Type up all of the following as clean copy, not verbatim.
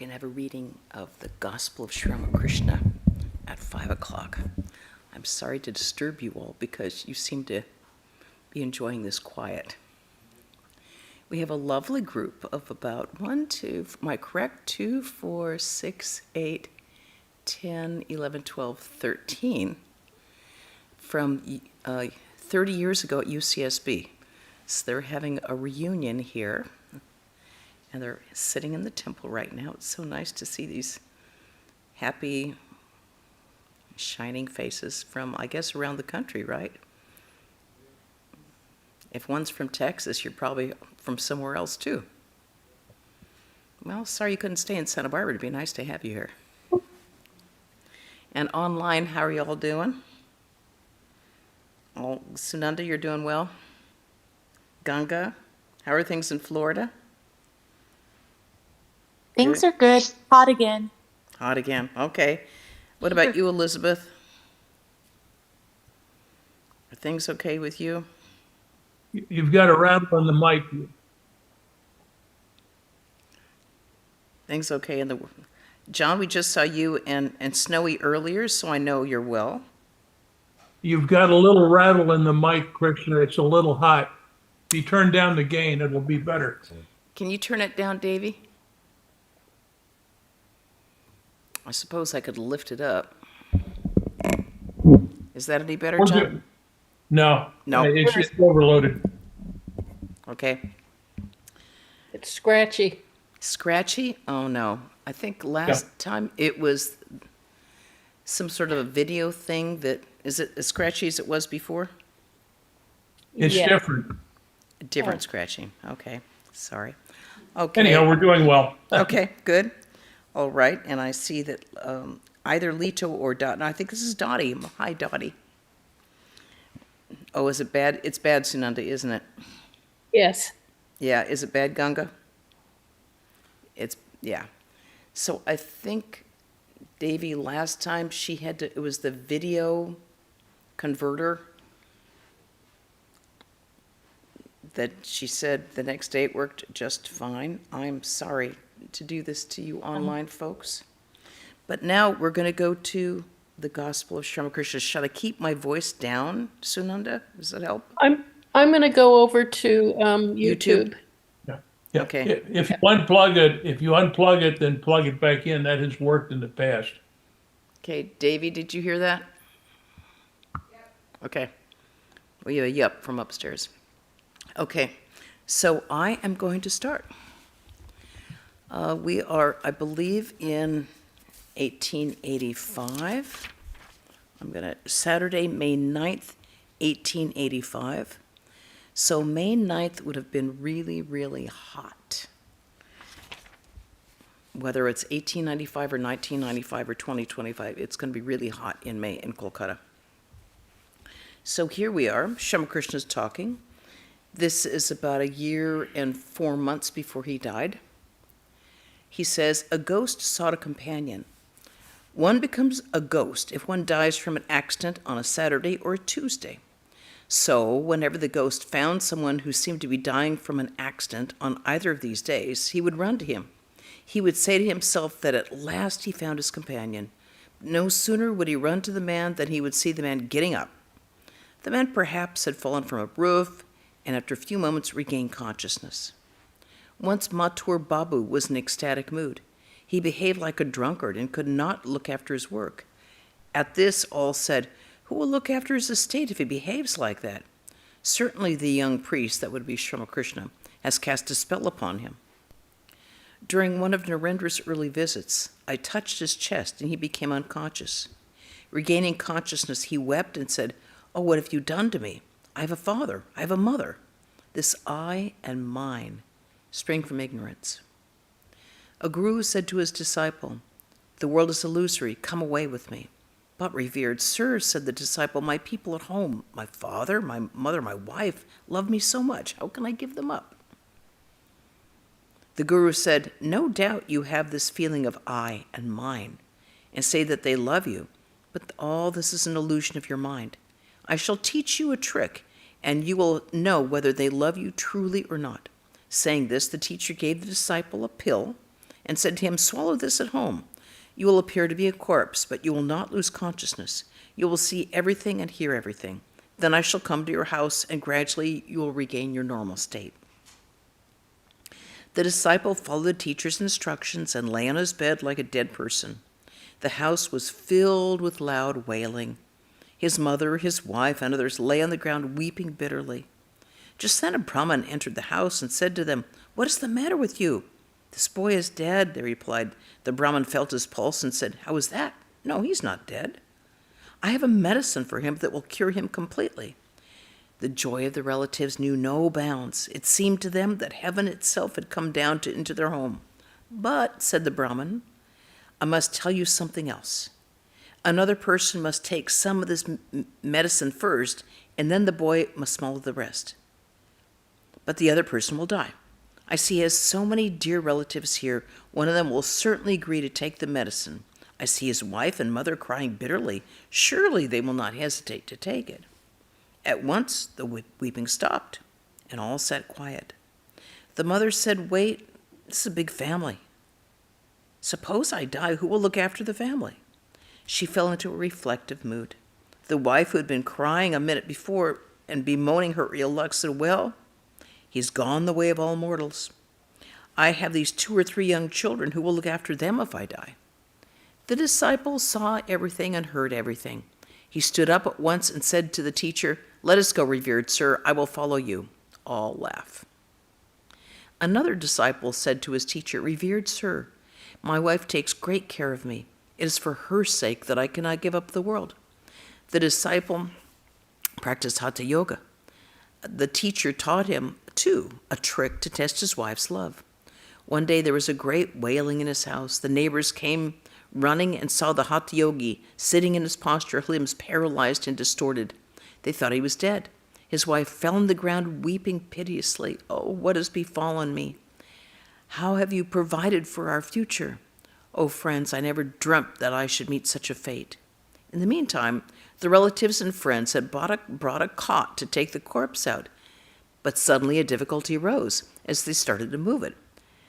going to have a reading of the Gospel of Sri Ramakrishna at 5 o'clock. I'm sorry to disturb you all because you seem to be enjoying this quiet. We have a lovely group of about 1, 2, am I correct? 2, 4, 6, 8, 10, 11, 12, 13 from 30 years ago at UCSB. So they're having a reunion here, and they're sitting in the temple right now. It's so nice to see these happy, shining faces from, I guess, around the country, right? If one's from Texas, you're probably from somewhere else too. Well, sorry you couldn't stay in Santa Barbara. It'd be nice to have you here. And online, how are you all doing? Oh, Sunanda, you're doing well? Ganga, how are things in Florida? Things are good. Hot again. Hot again, okay. What about you, Elizabeth? Are things okay with you? You've got a rattle on the mic. Things okay in the... John, we just saw you and Snowy earlier, so I know you're well. You've got a little rattle in the mic, Krishna. It's a little hot. If you turn down the gain, it'll be better. Can you turn it down, Davy? I suppose I could lift it up. Is that any better, John? No. No. It's just overloaded. Okay. It's scratchy. Scratchy? Oh, no. I think last time it was some sort of a video thing that, is it as scratchy as it was before? It's different. Different scratching. Okay. Sorry. Okay. Anyhow, we're doing well. Okay, good. All right, and I see that either Lito or Dot, no, I think this is Dottie. Hi, Dottie. Oh, is it bad? It's bad, Sunanda, isn't it? Yes. Yeah, is it bad, Ganga? It's, yeah. So I think, Davy, last time she had to, it was the video converter that she said the next day it worked just fine. I'm sorry to do this to you online, folks. But now we're going to go to the Gospel of Sri Ramakrishna. Shall I keep my voice down, Sunanda? Does that help? I'm going to go over to YouTube. Yeah. Okay. If you unplug it, then plug it back in. That has worked in the past. Okay, Davy, did you hear that? Yep. Okay. Well, you have a yup from upstairs. Okay, so I am going to start. We are, I believe, in 1885. Saturday, May 9th, 1885. So May 9th would have been really, really hot. Whether it's 1895 or 1995 or 2025, it's going to be really hot in May in Kolkata. So here we are, Sri Ramakrishna's talking. This is about 1 year and 4 months before he died. He says, a ghost sought a companion. One becomes a ghost if one dies from an accident on a Saturday or a Tuesday. So, whenever the ghost found someone who seemed to be dying from an accident on either of these days, he would run to him. He would say to himself that at last he found his companion. No sooner would he run to the man than he would see the man getting up. The man perhaps had fallen from a roof, and after a few moments regained consciousness. Once Mathur Babu was in ecstatic mood. He behaved like a drunkard and could not look after his work. At this, all said, who will look after his estate if he behaves like that? Certainly the young priest, that would be Sri Ramakrishna, has cast a spell upon him. During one of Narendra's early visits, I touched his chest and he became unconscious. Regaining consciousness, he wept and said, oh, what have you done to me? I have a father, I have a mother. This I and mine spring from ignorance. A guru said to his disciple, the world is illusory, come away with me. But revered sir, said the disciple, my people at home, my father, my mother, my wife, love me so much. How can I give them up? The guru said, no doubt you have this feeling of I and mine, and say that they love you, but all this is an illusion of your mind. I shall teach you a trick, and you will know whether they love you truly or not. Saying this, the teacher gave the disciple a pill and said to him, "Swallow this at home. You will appear to be a corpse, but you will not lose consciousness. You will see everything and hear everything. Then I shall come to your house, and gradually you will regain your normal state." The disciple followed the teacher's instructions and lay on his bed like a dead person. The house was filled with loud wailing. His mother, his wife, and others lay on the ground weeping bitterly. Just then a Brahmin entered the house and said to them, "What is the matter with you?" "This boy is dead," they replied. The Brahmin felt his pulse and said, "How is that?" "No, he's not dead. I have a medicine for him that will cure him completely." The joy of the relatives knew no bounds. It seemed to them that heaven itself had come down into their home. "But," said the Brahmin, "I must tell you something else. Another person must take some of this medicine first, and then the boy must swallow the rest. But the other person will die. I see he has so many dear relatives here, one of them will certainly agree to take the medicine. I see his wife and mother crying bitterly. Surely they will not hesitate to take it." At once the weeping stopped, and all sat quiet. The mother said, "Wait, this is a big family. Suppose I die, who will look after the family?" She fell into a reflective mood. The wife, who had been crying a minute before and bemoaning her ill luck, said, "Well, he's gone the way of all mortals. I have these 2 or 3 young children, who will look after them if I die?" The disciple saw everything and heard everything. He stood up at once and said to the teacher, "Let us go, revered sir, I will follow you." All laugh. Another disciple said to his teacher, "Revered sir, my wife takes great care of me. It is for her sake that I cannot give up the world." The disciple practiced hatha yoga. The teacher taught him, too, a trick to test his wife's love. One day there was a great wailing in his house. The neighbors came running and saw the hatha yogi sitting in his posture, limbs paralyzed and distorted. They thought he was dead. His wife fell on the ground weeping piteously. "Oh, what has befallen me? How have you provided for our future? Oh, friends, I never dreamt that I should meet such a fate." In the meantime, the relatives and friends had brought a cot to take the corpse out. But suddenly a difficulty arose as they started to move it.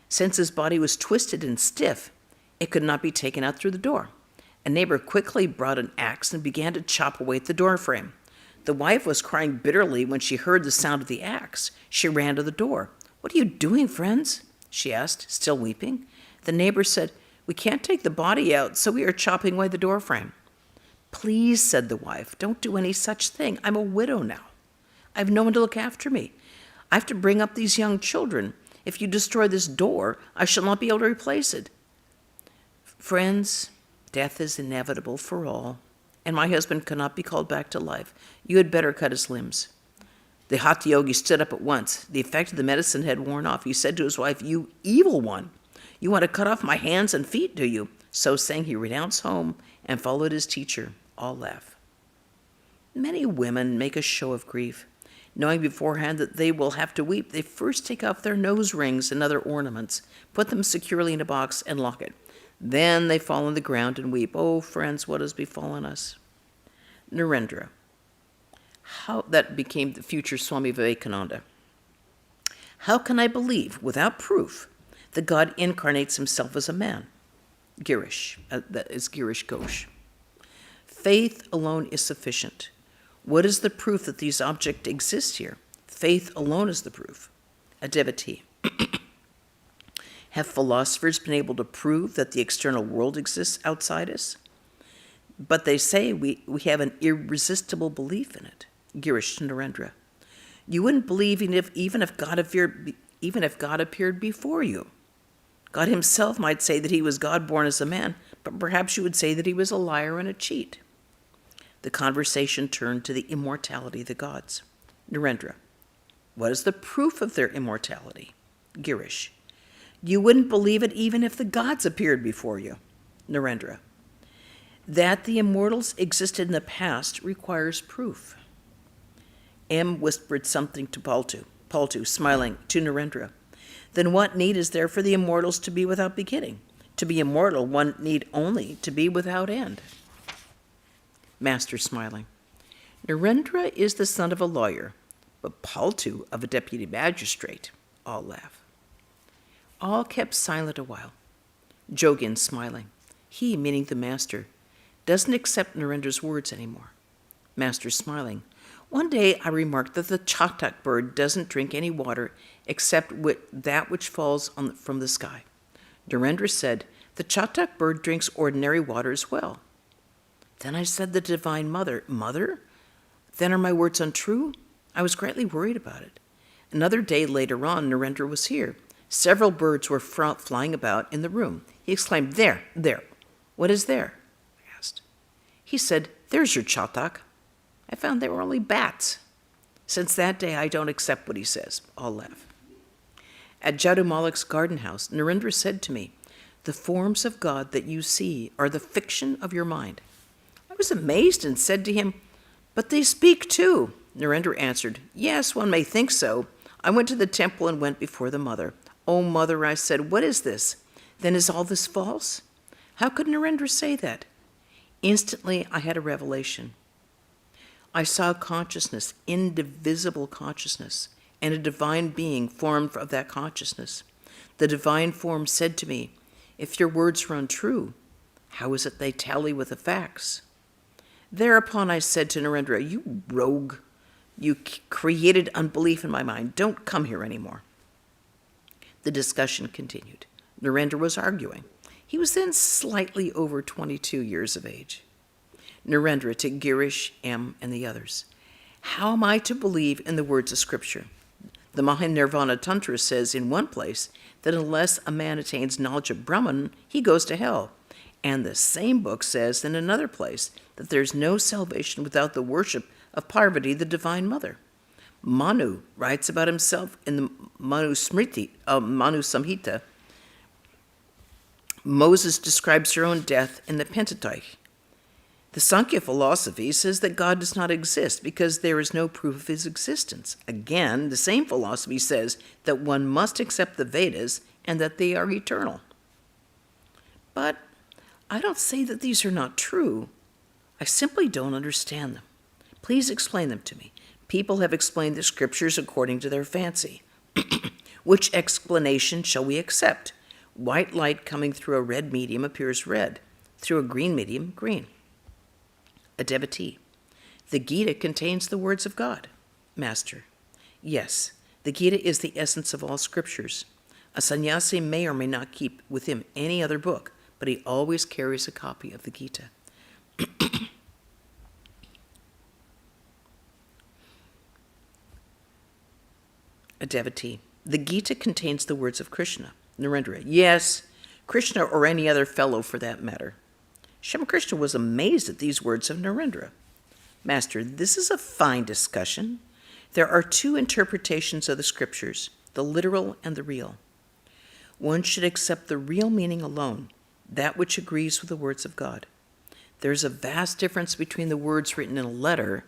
Since his body was twisted and stiff, it could not be taken out through the door. A neighbor quickly brought an axe and began to chop away at the door frame. The wife was crying bitterly when she heard the sound of the axe. She ran to the door. "What are you doing, friends?" she asked, still weeping. The neighbor said, "We can't take the body out, so we are chopping away the door frame." "Please," said the wife, "don't do any such thing. I'm a widow now. I have no one to look after me. I have to bring up these young children. If you destroy this door, I shall not be able to replace it." "Friends, death is inevitable for all, and my husband cannot be called back to life. You had better cut his limbs." The hatha yogi stood up at once. The effect of the medicine had worn off. He said to his wife, "You evil one, you want to cut off my hands and feet, do you?" So saying, he renounced home and followed his teacher. All laugh. Many women make a show of grief. Knowing beforehand that they will have to weep, they first take off their nose rings and other ornaments, put them securely in a box, and lock it. Then they fall on the ground and weep. "Oh, friends, what has befallen us?" Narendra. How that became the future Swami Vivekananda. "How can I believe, without proof, that God incarnates himself as a man?" Girish, that is Girish Ghosh. "Faith alone is sufficient. What is the proof that these objects exist here? Faith alone is the proof." A devotee. "Have philosophers been able to prove that the external world exists outside us? But they say we have an irresistible belief in it." Girish Narendra. "You wouldn't believe even if God appeared before you. God himself might say that he was God born as a man, but perhaps you would say that he was a liar and a cheat." The conversation turned to the immortality of the gods. Narendra. "What is the proof of their immortality?" Girish. "You wouldn't believe it even if the gods appeared before you." Narendra. "That the immortals existed in the past requires proof." M whispered something to Paltu, smiling, to Narendra. "Then what need is there for the immortals to be without beginning? To be immortal, one need only to be without end." Master, smiling. "Narendra is the son of a lawyer, but Paltu of a deputy magistrate." All laugh. All kept silent a while. Jogin, smiling. He, meaning the master, doesn't accept Narendra's words anymore. Master, smiling. One day I remarked that the chatak bird doesn't drink any water except that which falls from the sky. Narendra said, the chatak bird drinks ordinary water as well. Then I said, the Divine Mother, Mother? Then are my words untrue? I was greatly worried about it. Another day later on, Narendra was here. Several birds were flying about in the room. He exclaimed, there. What is there? I asked. He said, there's your chatak. I found they were only bats. Since that day, I don't accept what he says. All laugh. At Jadu Malik's garden house, Narendra said to me, the forms of God that you see are the fiction of your mind. I was amazed and said to him, but they speak too. Narendra answered, yes, one may think so. I went to the temple and went before the mother. Oh, mother, I said, what is this? Then is all this false? How could Narendra say that? Instantly, I had a revelation. I saw consciousness, indivisible consciousness, and a divine being formed of that consciousness. The divine form said to me, if your words are untrue, how is it they tally with the facts? Thereupon I said to Narendra, you rogue, you created unbelief in my mind. Don't come here anymore. The discussion continued. Narendra was arguing. He was then slightly over 22 years of age. Narendra to Girish, M., and the others. How am I to believe in the words of Scripture? The Mahanirvana Tantra says in one place that unless a man attains knowledge of Brahman, he goes to hell. And the same book says in another place that there's no salvation without the worship of Parvati, the Divine Mother. Manu writes about himself in the Manu Samhita. Moses describes her own death in the Pentateuch. The Sankhya philosophy says that God does not exist because there is no proof of his existence. Again, the same philosophy says that one must accept the Vedas and that they are eternal. But I don't say that these are not true. I simply don't understand them. Please explain them to me. People have explained the scriptures according to their fancy. Which explanation shall we accept? White light coming through a red medium appears red, through a green medium, green. A devotee. The Gita contains the words of God. Master. Yes, the Gita is the essence of all scriptures. A sannyasi may or may not keep with him any other book, but he always carries a copy of the Gita. A devotee. The Gita contains the words of Krishna. Narendra. Yes, Krishna or any other fellow for that matter. Ramakrishna was amazed at these words of Narendra. Master, this is a fine discussion. There are two interpretations of the scriptures, the literal and the real. One should accept the real meaning alone, that which agrees with the words of God. There is a vast difference between the words written in a letter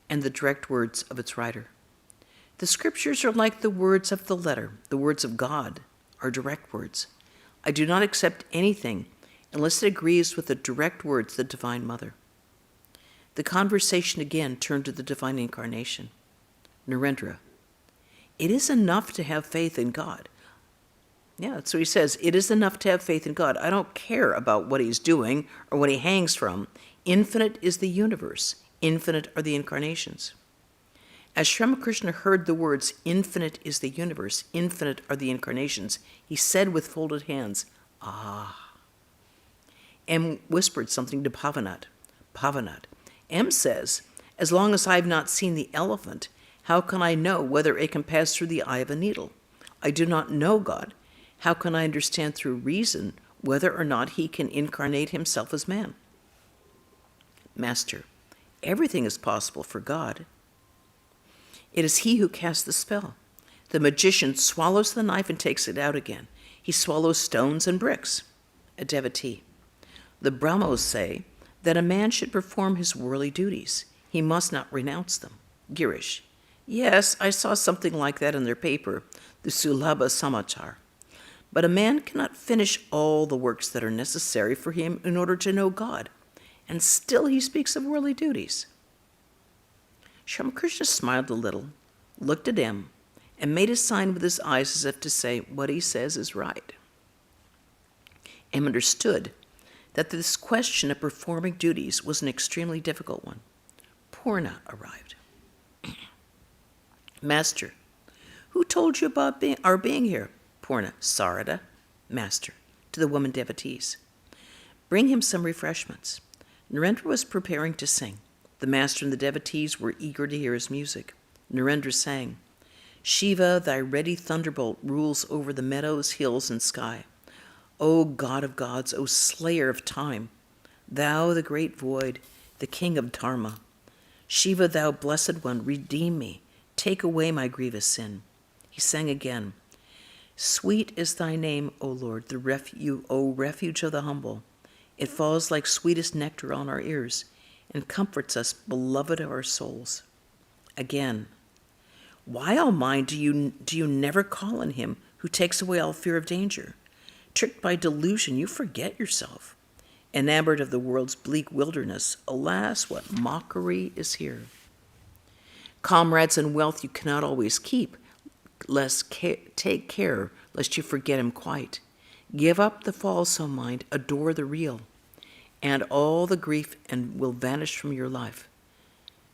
and the direct words of its writer. The scriptures are like the words of the letter. The words of God are direct words. I do not accept anything unless it agrees with the direct words of the Divine Mother. The conversation again turned to the Divine Incarnation. Narendra, it is enough to have faith in God. Yeah, so he says, it is enough to have faith in God. I don't care about what he's doing or what he hangs from. Infinite is the universe. Infinite are the incarnations. As Sri Ramakrishna heard the words, infinite is the universe, infinite are the incarnations, he said with folded hands, ah. M whispered something to Pavanat. Pavanat. M says, as long as I have not seen the elephant, how can I know whether it can pass through the eye of a needle? I do not know God. How can I understand through reason whether or not he can incarnate himself as man? Master, everything is possible for God. It is he who casts the spell. The magician swallows the knife and takes it out again. He swallows stones and bricks. A devotee. The Brahmos say that a man should perform his worldly duties. He must not renounce them. Girish. Yes, I saw something like that in their paper, the Sulabha Samachar. But a man cannot finish all the works that are necessary for him in order to know God, and still he speaks of worldly duties. Sri Ramakrishna smiled a little, looked at him, and made a sign with his eyes as if to say, what he says is right. and understood that this question of performing duties was an extremely difficult one. Purna arrived. Master, who told you about our being here? Purna, Sarada. Master, to the woman devotees. Bring him some refreshments. Narendra was preparing to sing. The master and the devotees were eager to hear his music. Narendra sang, Shiva, thy ready thunderbolt rules over the meadows, hills, and sky. O God of gods, O slayer of time, thou the great void, the king of dharma. Shiva, thou blessed one, redeem me, take away my grievous sin. He sang again, Sweet is thy name, O Lord, O refuge of the humble. It falls like sweetest nectar on our ears and comforts us, beloved of our souls. Again, why, all mine, do you never call on him who takes away all fear of danger? Tricked by delusion, you forget yourself. Enamored of the world's bleak wilderness, alas, what mockery is here. Comrades and wealth you cannot always keep, take care lest you forget him quite. Give up the false, O mind, adore the real, and all the grief and will vanish from your life.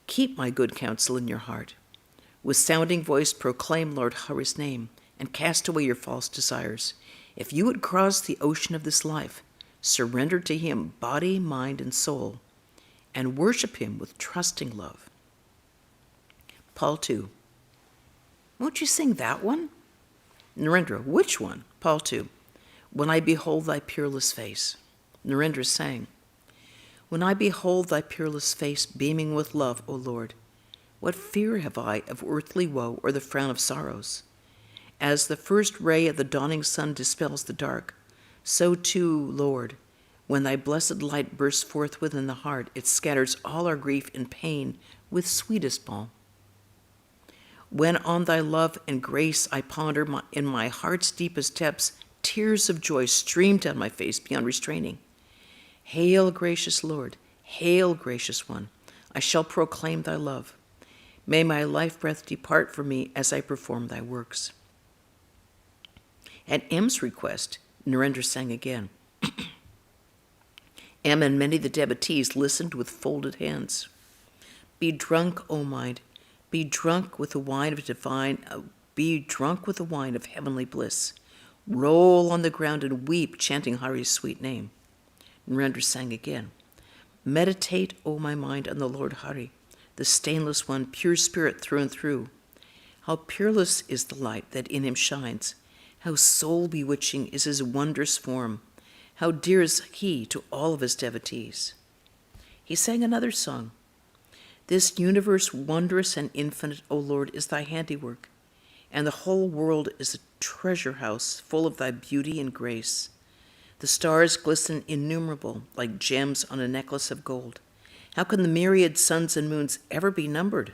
Keep my good counsel in your heart. With sounding voice proclaim Lord Hari's name, and cast away your false desires. If you would cross the ocean of this life, surrender to him body, mind, and soul, and worship him with trusting love. Paul 2. Won't you sing that one? Narendra, which one? Paul 2. When I behold thy peerless face. Narendra sang, When I behold thy peerless face beaming with love, O Lord, what fear have I of earthly woe or the frown of sorrows? As the first ray of the dawning sun dispels the dark, so too, Lord, when thy blessed light bursts forth within the heart, it scatters all our grief and pain with sweetest balm. When on thy love and grace I ponder in my heart's deepest depths, tears of joy stream down my face beyond restraining. Hail, gracious Lord, hail, gracious one, I shall proclaim thy love. May my life breath depart from me as I perform thy works. At M's request, Narendra sang again. M and many the devotees listened with folded hands. Be drunk, O mind, be drunk with the wine of be drunk with the wine of heavenly bliss. Roll on the ground and weep, chanting Hari's sweet name. Narendra sang again. Meditate, O my mind, on the Lord Hari, the stainless one, pure spirit through and through. How peerless is the light that in him shines. How soul-bewitching is his wondrous form. How dear is he to all of his devotees. He sang another song. This universe wondrous and infinite, O Lord, is thy handiwork, and the whole world is a treasure house full of thy beauty and grace. The stars glisten innumerable, like gems on a necklace of gold. How can the myriad suns and moons ever be numbered?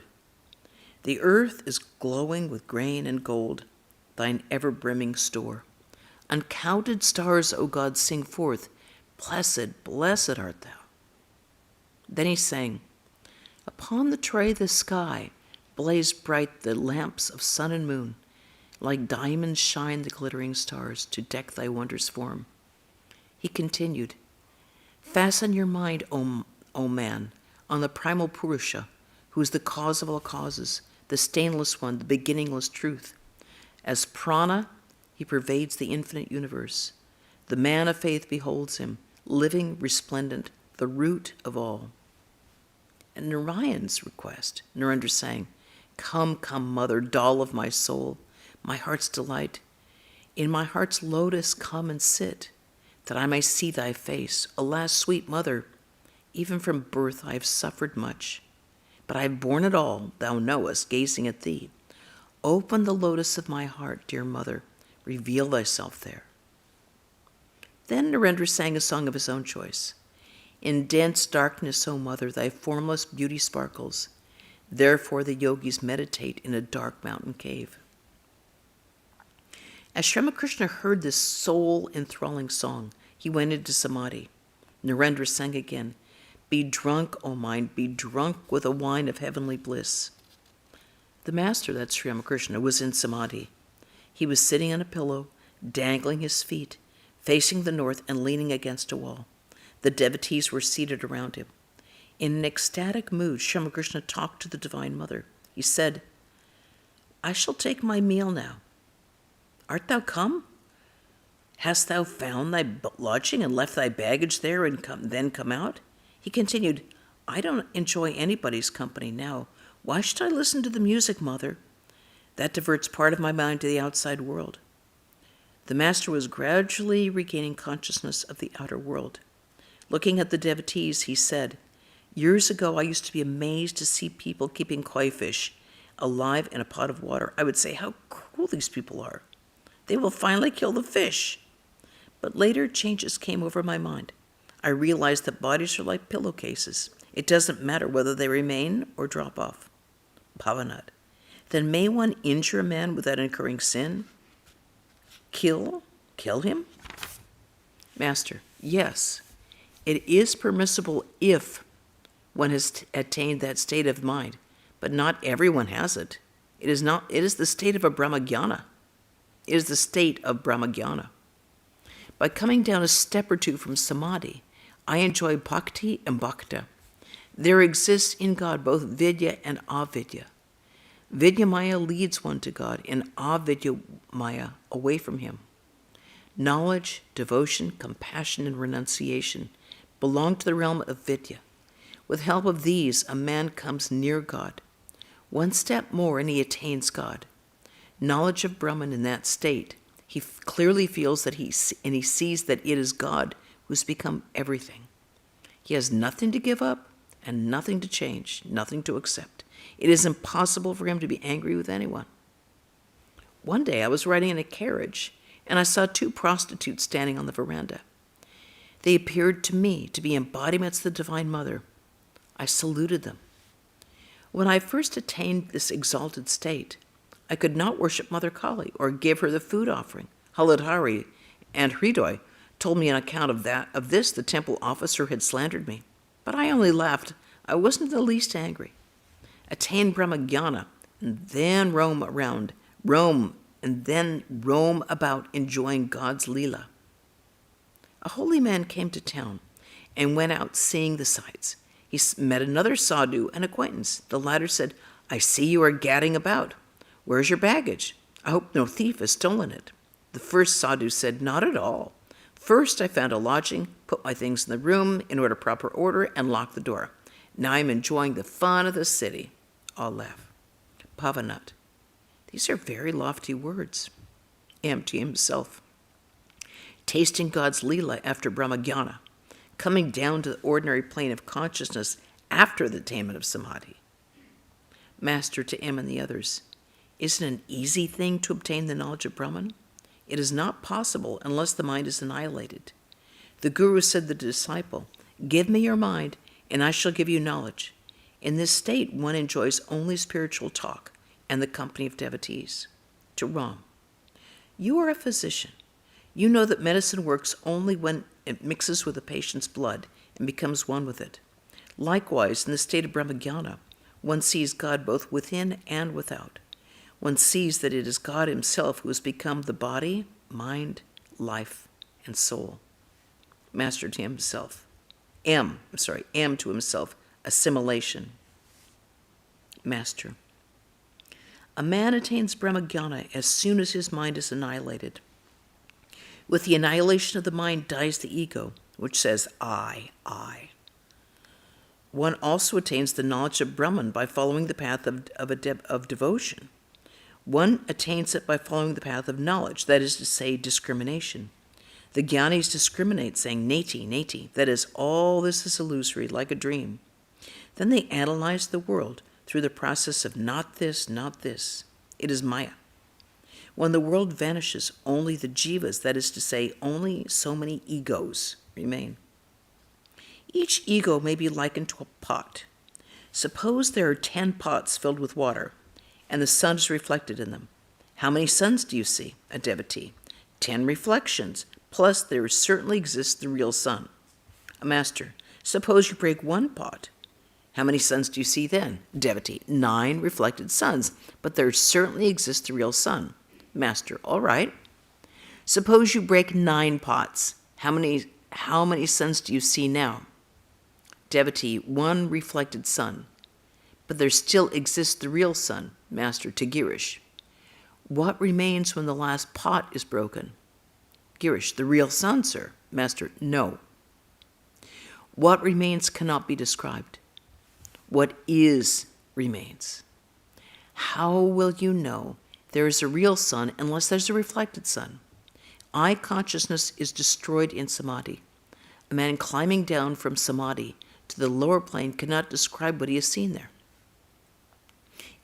The earth is glowing with grain and gold, thine ever-brimming store. Uncounted stars, O God, sing forth, Blessed, blessed art thou. Then he sang, Upon the tray the sky blaze bright the lamps of sun and moon. Like diamonds shine the glittering stars to deck thy wondrous form. He continued, Fasten your mind, O man, on the primal Purusha, who is the cause of all causes, the stainless one, the beginningless truth. As prana, he pervades the infinite universe. The man of faith beholds him, living, resplendent, the root of all. At Narayan's request, Narendra sang, Come, come, mother, doll of my soul, my heart's delight. In my heart's lotus come and sit, that I may see thy face. Alas, sweet mother, even from birth I have suffered much, but I have borne it all, thou knowest, gazing at thee. Open the lotus of my heart, dear mother, reveal thyself there. Then Narendra sang a song of his own choice. In dense darkness, O mother, thy formless beauty sparkles. Therefore the yogis meditate in a dark mountain cave. As Sri Ramakrishna heard this soul-enthralling song, he went into samadhi. Narendra sang again, Be drunk, O mind, be drunk with the wine of heavenly bliss. The master, that's Sri Ramakrishna, was in samadhi. He was sitting on a pillow, dangling his feet, facing the north and leaning against a wall. The devotees were seated around him. In an ecstatic mood, Ramakrishna talked to the Divine Mother. He said, "I shall take my meal now. Art thou come? Hast thou found thy lodging and left thy baggage there and then come out?" He continued, "I don't enjoy anybody's company now. Why should I listen to the music, Mother? That diverts part of my mind to the outside world." The Master was gradually regaining consciousness of the outer world. Looking at the devotees, he said, "Years ago, I used to be amazed to see people keeping koi fish alive in a pot of water. I would say, how cruel these people are. They will finally kill the fish." But later, changes came over my mind. I realized that bodies are like pillowcases. It doesn't matter whether they remain or drop off. Bhavanat. Then may one injure a man without incurring sin? Kill him? Master, yes. It is permissible if one has attained that state of mind, but not everyone has it. It is the state of a Brahmagyana. It is the state of Brahmagyana. By coming down a step or two from samadhi, I enjoy bhakti and bhakta. There exists in God both vidya and avidya. Vidya Maya leads one to God, and avidya Maya away from him. Knowledge, devotion, compassion, and renunciation belong to the realm of vidya. With help of these, a man comes near God. One step more and he attains God. Knowledge of Brahman in that state, he clearly feels that he sees that it is God who's become everything. He has nothing to give up and nothing to change, nothing to accept. It is impossible for him to be angry with anyone. One day I was riding in a carriage and I saw two prostitutes standing on the veranda. They appeared to me to be embodiments of the Divine Mother. I saluted them. When I first attained this exalted state, I could not worship Mother Kali or give her the food offering. Haladhari and Hridoy told me on account of this the temple officer had slandered me. But I only laughed. I wasn't the least angry. Attain Brahmagyana, and then roam about enjoying God's Leela. A holy man came to town and went out seeing the sights. He met another sadhu, an acquaintance. The latter said, "I see you are gadding about. Where's your baggage? I hope no thief has stolen it." The first sadhu said, "Not at all. First, I found a lodging, put my things in the room in proper order, and locked the door. Now I'm enjoying the fun of the city." All laugh. Bhavanat. These are very lofty words. M to himself. Tasting God's Leela after Brahmagyana, coming down to the ordinary plane of consciousness after the attainment of samadhi. Master to M and the others. Is it an easy thing to obtain the knowledge of Brahman? It is not possible unless the mind is annihilated. The Guru said to the disciple, "Give me your mind, and I shall give you knowledge." In this state, one enjoys only spiritual talk and the company of devotees. To Ram. You are a physician. You know that medicine works only when it mixes with the patient's blood and becomes one with it. Likewise, in the state of Brahmagyana, one sees God both within and without. One sees that it is God himself who has become the body, mind, life, and soul. Master to himself. M to himself. Assimilation. Master. A man attains Brahmagyana as soon as his mind is annihilated. With the annihilation of the mind dies the ego, which says, I. One also attains the knowledge of Brahman by following the path of devotion. One attains it by following the path of knowledge, that is to say, discrimination. The Gyanis discriminate, saying, neti, neti, that is, all this is illusory, like a dream. Then they analyze the world through the process of not this, not this. It is Maya. When the world vanishes, only the jivas, that is to say, only so many egos, remain. Each ego may be likened to a pot. Suppose there are 10 pots filled with water, and the sun is reflected in them. How many suns do you see? A devotee. 10 reflections, plus there certainly exists the real sun. A master. Suppose you break one pot. How many suns do you see then? Devotee. 9 reflected suns, but there certainly exists the real sun. Master. All right. Suppose you break 9 pots. How many suns do you see now? Devotee, 1 reflected sun. But there still exists the real sun, Master, to Girish. What remains when the last pot is broken? Girish, the real sun, sir. Master, no. What remains cannot be described. What is remains. How will you know there is a real sun unless there's a reflected sun? Eye consciousness is destroyed in samadhi. A man climbing down from samadhi to the lower plane cannot describe what he has seen there.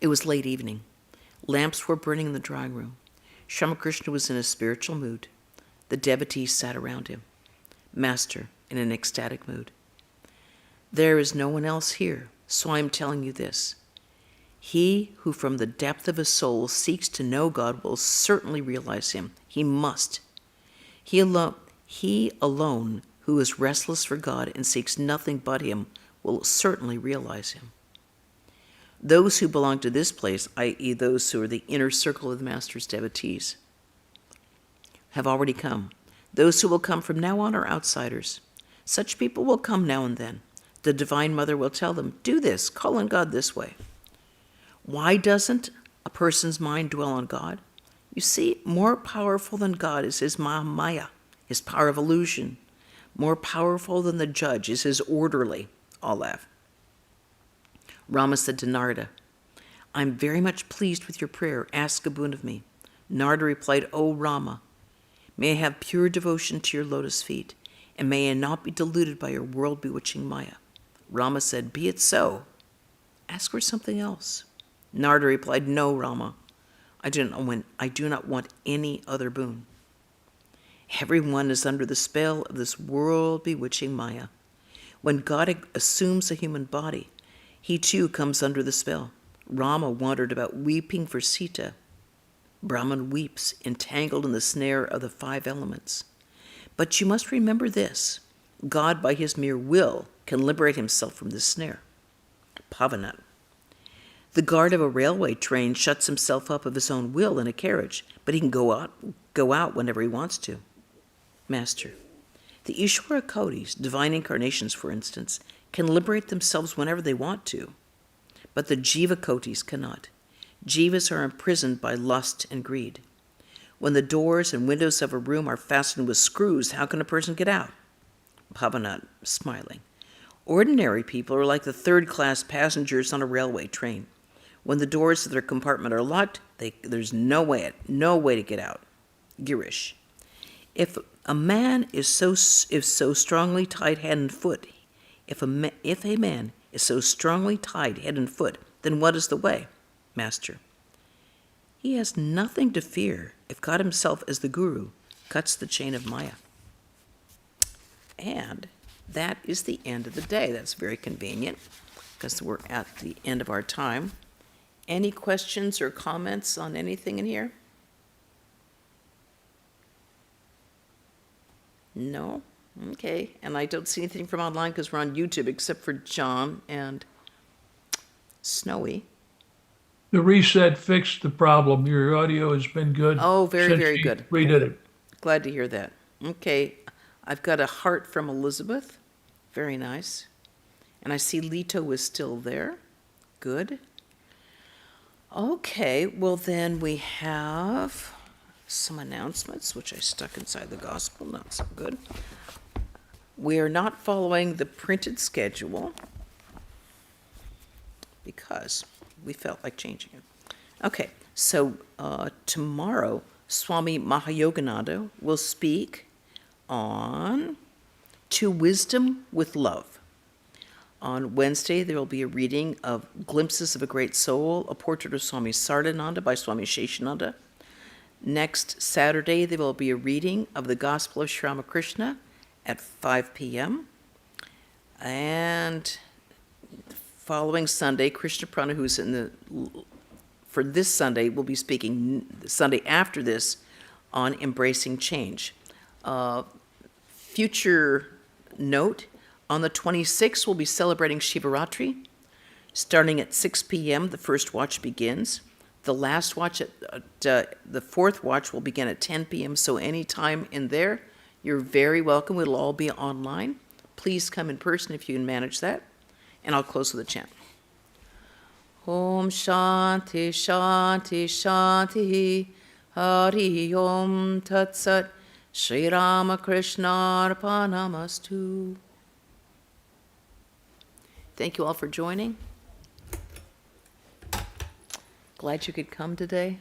It was late evening. Lamps were burning in the drawing room. Ramakrishna was in a spiritual mood. The devotees sat around him. Master, in an ecstatic mood. There is no one else here, so I am telling you this. He who from the depth of his soul seeks to know God will certainly realize him. He must. He alone who is restless for God and seeks nothing but him will certainly realize him. Those who belong to this place, i.e. those who are the inner circle of the Master's devotees, have already come. Those who will come from now on are outsiders. Such people will come now and then. The Divine Mother will tell them, do this, call on God this way. Why doesn't a person's mind dwell on God? You see, more powerful than God is his Maya, his power of illusion. More powerful than the judge is his orderly. All laugh. Rama said to Narada, I'm very much pleased with your prayer. Ask a boon of me. Narada replied, O Rama, may I have pure devotion to your lotus feet, and may I not be deluded by your world-bewitching Maya. Rama said, be it so. Ask for something else. Narada replied, no, Rama. I do not want any other boon. Everyone is under the spell of this world-bewitching Maya. When God assumes a human body, he too comes under the spell. Rama wandered about weeping for Sita. Brahman weeps, entangled in the snare of the 5 elements. But you must remember this. God, by his mere will, can liberate himself from this snare. Pavanat. The guard of a railway train shuts himself up of his own will in a carriage, but he can go out whenever he wants to. Master. The Ishvara Kodis, divine incarnations, for instance, can liberate themselves whenever they want to, but the Jiva Kotis cannot. Jivas are imprisoned by lust and greed. When the doors and windows of a room are fastened with screws, how can a person get out? Pavanat, smiling. Ordinary people are like the 3rd-class passengers on a railway train. When the doors of their compartment are locked, there's no way to get out. Girish. If a man is so strongly tied head and foot, if a man is so strongly tied head and foot, then what is the way? Master. He has nothing to fear if God himself, as the Guru, cuts the chain of Maya. And that is the end of the day. That's very convenient because we're at the end of our time. Any questions or comments on anything in here? No? Okay. And I don't see anything from online because we're on YouTube except for John and Snowy. The reset fixed the problem. Your audio has been good. Oh, very, since very you good. redid it. Glad to hear that. Okay. I've got a heart from Elizabeth. Very nice. And I see Lito is still there. Good. Okay. Well, then we have some announcements, which I stuck inside the gospel. Not so good. We are not following the printed schedule because we felt like changing it. Okay, so tomorrow, Swami Mahayogananda will speak on To Wisdom with Love. On Wednesday, there will be a reading of Glimpses of a Great Soul, a portrait of Swami Sardananda by Swami Sheshananda. Next Saturday, there will be a reading of the Gospel of Sri Ramakrishna at 5 p.m. And following Sunday, Krishna Prana, who's for this Sunday, will be speaking Sunday after this on embracing change. Future note, on the 26th, we'll be celebrating Shivaratri. Starting at 6 p.m., the first watch begins. The last watch, the fourth watch will begin at 10 p.m., so anytime in there, you're very welcome. It'll all be online. Please come in person if you can manage that. And I'll close with a chant. Om Shanti Shanti Shanti Hari Om Tat Sat Sri Ramakrishna Arpanamastu. Thank you all for joining. Glad you could come today.